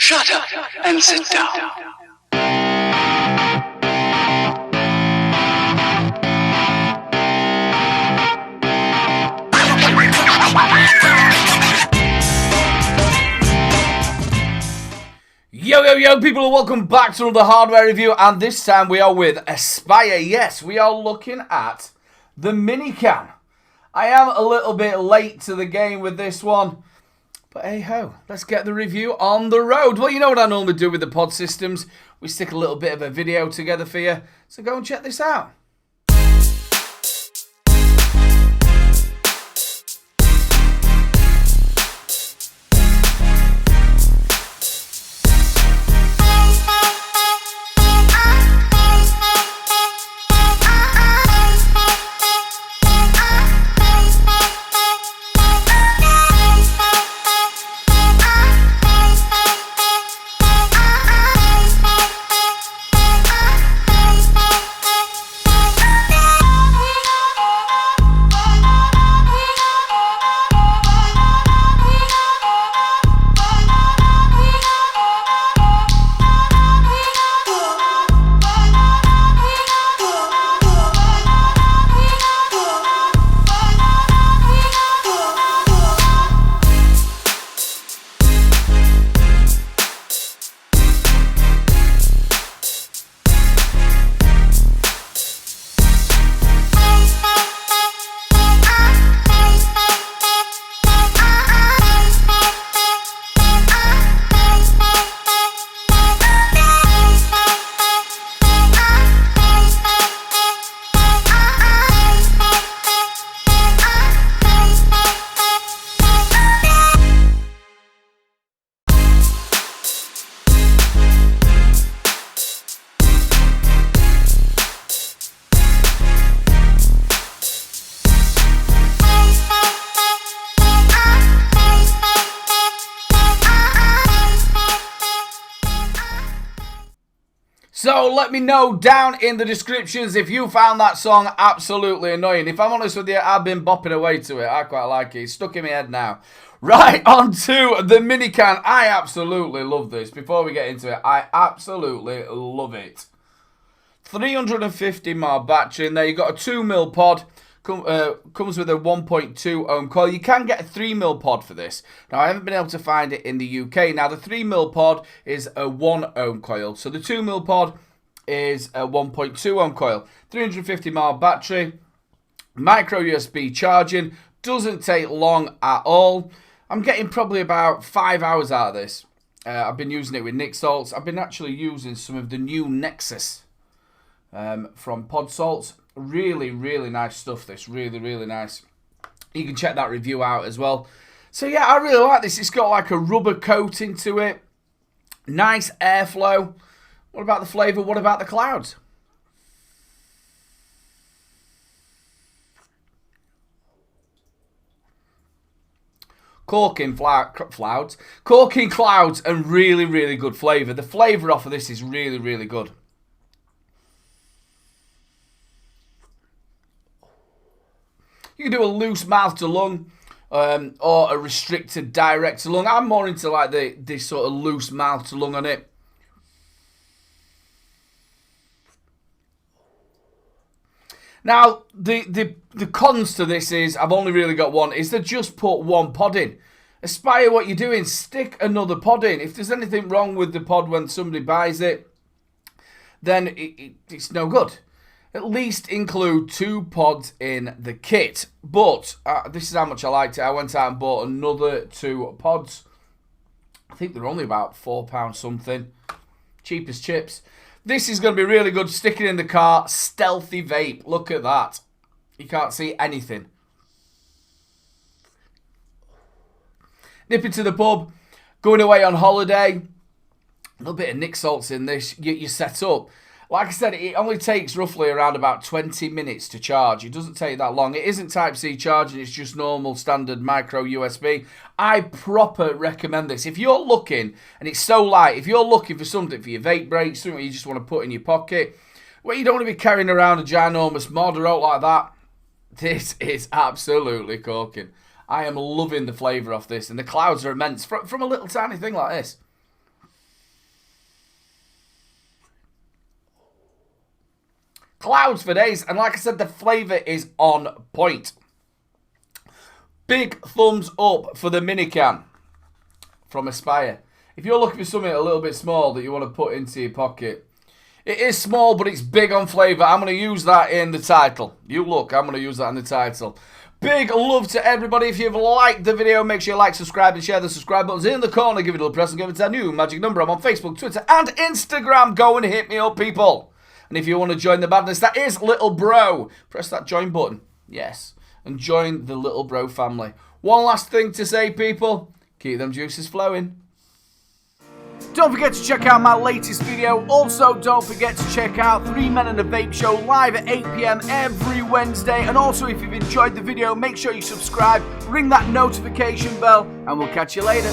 Shut up and sit down. Yo, people, and welcome back to another hardware review, and this time we are with Aspire. Yes, we are looking at the Minican. I am a little bit late to the game with this one, but hey ho, let's get the review on the road. Well, you know what I normally do with the pod systems. We stick a little bit of a video together for you, so go and check this out. So let me know down in the descriptions if you found that song absolutely annoying. If I'm honest with you, I've been bopping away to it. I quite like it. It's stuck in my head now. Right, on to the Minican. I absolutely love this. Before we get into it, I absolutely love it. 350 mAh battery in there. You've got a 2mm pod. Comes with a 1.2 ohm coil. You can get a 3mm pod for this. Now, I haven't been able to find it in the UK. Now, the 3mm pod is a 1 ohm coil. So the 2mm pod is a 1.2 ohm coil. 350 mAh battery. Micro USB charging. Doesn't take long at all. I'm getting probably about 5 hours out of this. I've been using it with Nick Salts. I've been actually using some of the new Nexus from Pod Salts. Really, really nice stuff, this. Really, really nice. You can check that review out as well. So, yeah, I really like this. It's got like a rubber coating to it. Nice airflow. What about the flavour? What about the clouds? Corking clouds. Corking clouds and really, really good flavour. The flavour off of this is really, really good. You can do a loose mouth to lung or a restricted direct to lung. I'm more into like this sort of loose mouth to lung on it. Now, the cons to this is, I've only really got one, is to just put one pod in. Aspire what you're doing, stick another pod in. If there's anything wrong with the pod when somebody buys it, then it's no good. At least include 2 pods in the kit. But this is how much I liked it. I went out and bought another 2 pods. I think they're only about £4 something. Cheap as chips. This is going to be really good. Sticking in the car. Stealthy vape. Look at that. You can't see anything. Nipping to the pub. Going away on holiday. A little bit of Nick Salts in this. You set up. Like I said, it only takes roughly around about 20 minutes to charge. It doesn't take that long. It isn't Type-C charging. It's just normal standard micro USB. I proper recommend this. If you're looking, and it's so light, if you're looking for something for your vape break, something you just want to put in your pocket, where you don't want to be carrying around a ginormous mod or out like that, this is absolutely corking. I am loving the flavour of this, and the clouds are immense from a little tiny thing like this. clouds for days. And like I said, the flavour is on point. Big thumbs up for the Minican from Aspire. If you're looking for something a little bit small that you want to put into your pocket, it is small, but it's big on flavour. I'm going to use that in the title. You look, I'm going to use that in the title. Big love to everybody. If you've liked the video, make sure you like, subscribe, and share the subscribe buttons in the corner. Give it a little press and give it that new magic number. I'm on Facebook, Twitter, and Instagram. Go and hit me up, people. And if you want to join the badness, that is Little Bro. Press that join button. Yes. And join the Little Bro family. One last thing to say, people. Keep them juices flowing. Don't forget to check out my latest video. Also, don't forget to check out 3 Men and a Vape Show live at 8 PM every Wednesday. And also, if you've enjoyed the video, make sure you subscribe, ring that notification bell, and we'll catch you later.